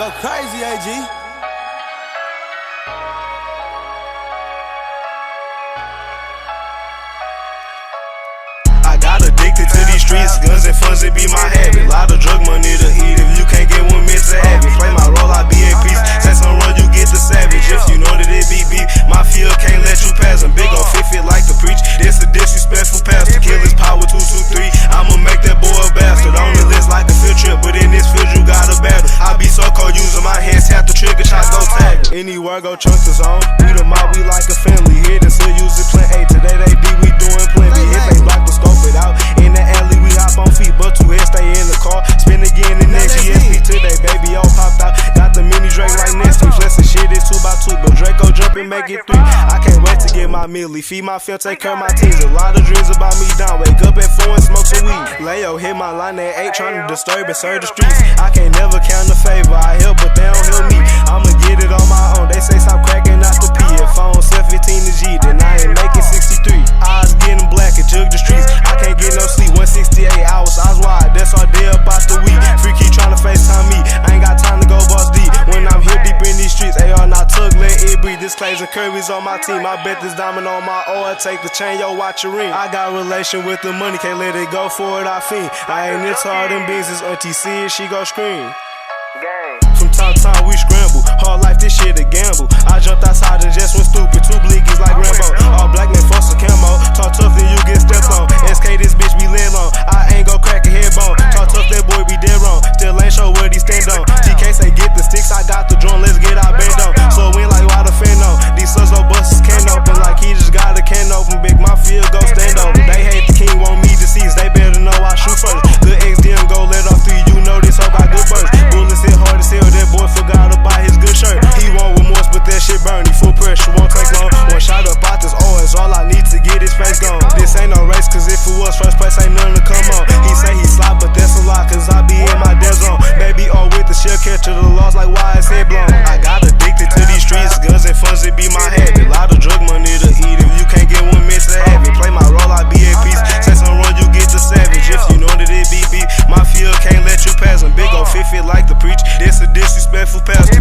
Go crazy, AG. I got addicted to these streets, guns and funds, it be my habit. Lot of drug money to eat, if you can't get one, meant to have it. Play my role, I be at peace. Say some run, you get the savage. If you know that it be beef, mafia can't let you pass them. Big ol' fit like to preach. This a disrespectful pastor. Kill his power 223. I'ma make that boy a bastard. On the list like a field trip, but in this field you gotta battle. I be so cold using my hands, tap the trigger, shot go tag. Anywhere go chunk the zone. We the mob, we like a family. Here this hood use it plan A. Today they be we doing plenty. If they block the scope it out. In the alley we hop on feet, but two heads stay in the car. Spin again the next GSP today, baby all popped out. Got the mini Drake right next to me. Flexing shit is 2x2, but Draco jump and make it 3. I can't wait to get my mealy, feed my film, take care of my teens. A lot of dreams about me down. Wake up at 4 and smoke some weed. Leo hit my line at 8, trying to disturb and serve the streets. I can't never count the favor. I help, but they don't help me. I'ma get it on my own. They say stop cracking out the P. If I don't sell 15 to G, then I ain't making 63. Eyes getting black and jug the streets. I can't get no sleep. 168 hours, eyes wide. That's all day up out the week. Freaky trying to FaceTime me. I ain't got time to go boss deep. When I'm here deep in these streets, AR not tug, let it breathe. This Clays and Kirby's on my team. I bet this diamond on my oil. Take the chain, yo, watch your ring. I got relation with the money, can't let it go for it, I fiend. I ain't into all them beans, it's Auntie C and she go scream. From time to time we scramble, hard life this shit a gamble. I jumped outside and just went stupid, 2 blinkies like Rambo. All black men fuss a camo, talk tough then you get stepped on. SK this bitch be lit on, I ain't gon' crack a head bone. Talk tough that boy be dead wrong, still ain't show what he stand on. TK say get the sticks, I got the drone, let's get our band on. So win like why the fan on, these sons no buses can't open like he just got a can open. Big mafia go stand over, they hate the king, want me deceased, they better know I shoot first. Good XDM go let off 3, you know this hoe got good burst. Bullets hit hard as hell, that boy forgot about his good shirt. He want remorse, but that shit burn. He full pressure, won't take long. One shot up out this oil is all I need to get his face gone. This ain't no race, cause if it was first place, ain't nothing to come on. He say he slide, but that's a lie, cause I be in my dead zone. Baby, all with the shell catcher, the loss like why his head blown. I got addicted to these streets, guns and funds, it be my habit. Lot of drug money to eat, if you can't get one, meant to have it. Play my role, I be at peace. Say some run, you get the savage. If you know that it be beef, mafia can't let you pass them. Big ol' fit like to preach. This a disrespectful pastor.